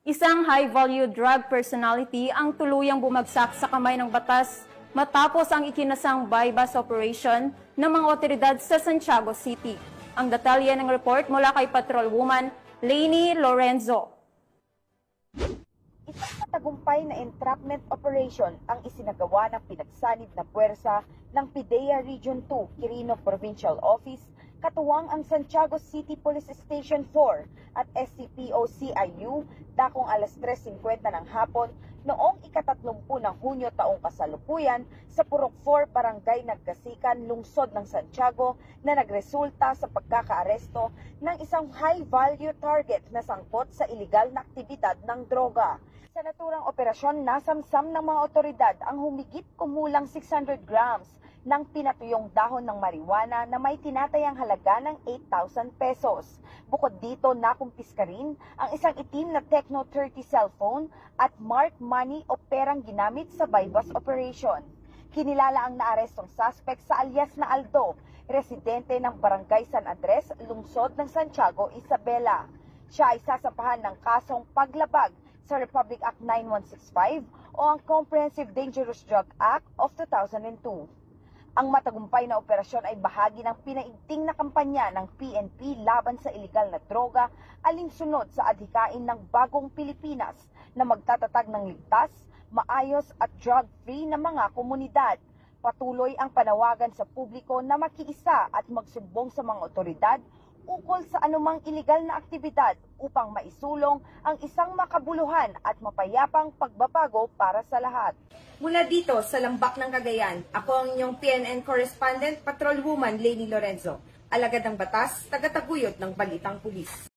Isang high-value drug personality ang tuluyang bumagsak sa kamay ng batas matapos ang ikinasang bypass operation ng mga otoridad sa Santiago City. Ang detalye ng report mula kay Patrolwoman Lainey Lorenzo. Isang matagumpay na entrapment operation ang isinagawa ng pinagsanib na puwersa ng PIDEA Region 2 Quirino Provincial Office, katuwang ang Santiago City Police Station 4 at SCPO-CIU dakong alas 3:50 ng hapon noong ika-30 ng Hunyo taong kasalukuyan sa Purok 4, Barangay Nagkasikan, Lungsod ng Santiago na nagresulta sa pagkakaaresto ng isang high-value target na sangkot sa iligal na aktibidad ng droga. Sa naturang operasyon, nasamsam ng mga otoridad ang humigit kumulang 600 grams ng pinatuyong dahon ng marijuana na may tinatayang halaga ng 8,000 pesos. Bukod dito, nakumpiska rin ang isang itim na Tecno 30 cellphone at marked money o perang ginamit sa bypass operation. Kinilala ang naarestong suspect sa alias na Aldo, residente ng Barangay San Andres, Lungsod ng Santiago, Isabela. Siya ay sasampahan ng kasong paglabag sa Republic Act 9165 o ang Comprehensive Dangerous Drug Act of 2002. Ang matagumpay na operasyon ay bahagi ng pinaigting na kampanya ng PNP laban sa iligal na droga, alinsunod sa adhikain ng Bagong Pilipinas na magtatatag ng ligtas, maayos at drug-free na mga komunidad. Patuloy ang panawagan sa publiko na makiisa at magsumbong sa mga otoridad ukol sa anumang iligal na aktibidad upang maisulong ang isang makabuluhan at mapayapang pagbabago para sa lahat. Mula dito sa Lambak ng Cagayan, ako ang inyong PNN correspondent, Patrolwoman Lainey Lorenzo, alagad ng batas, tagataguyod ng Balitang Pulis.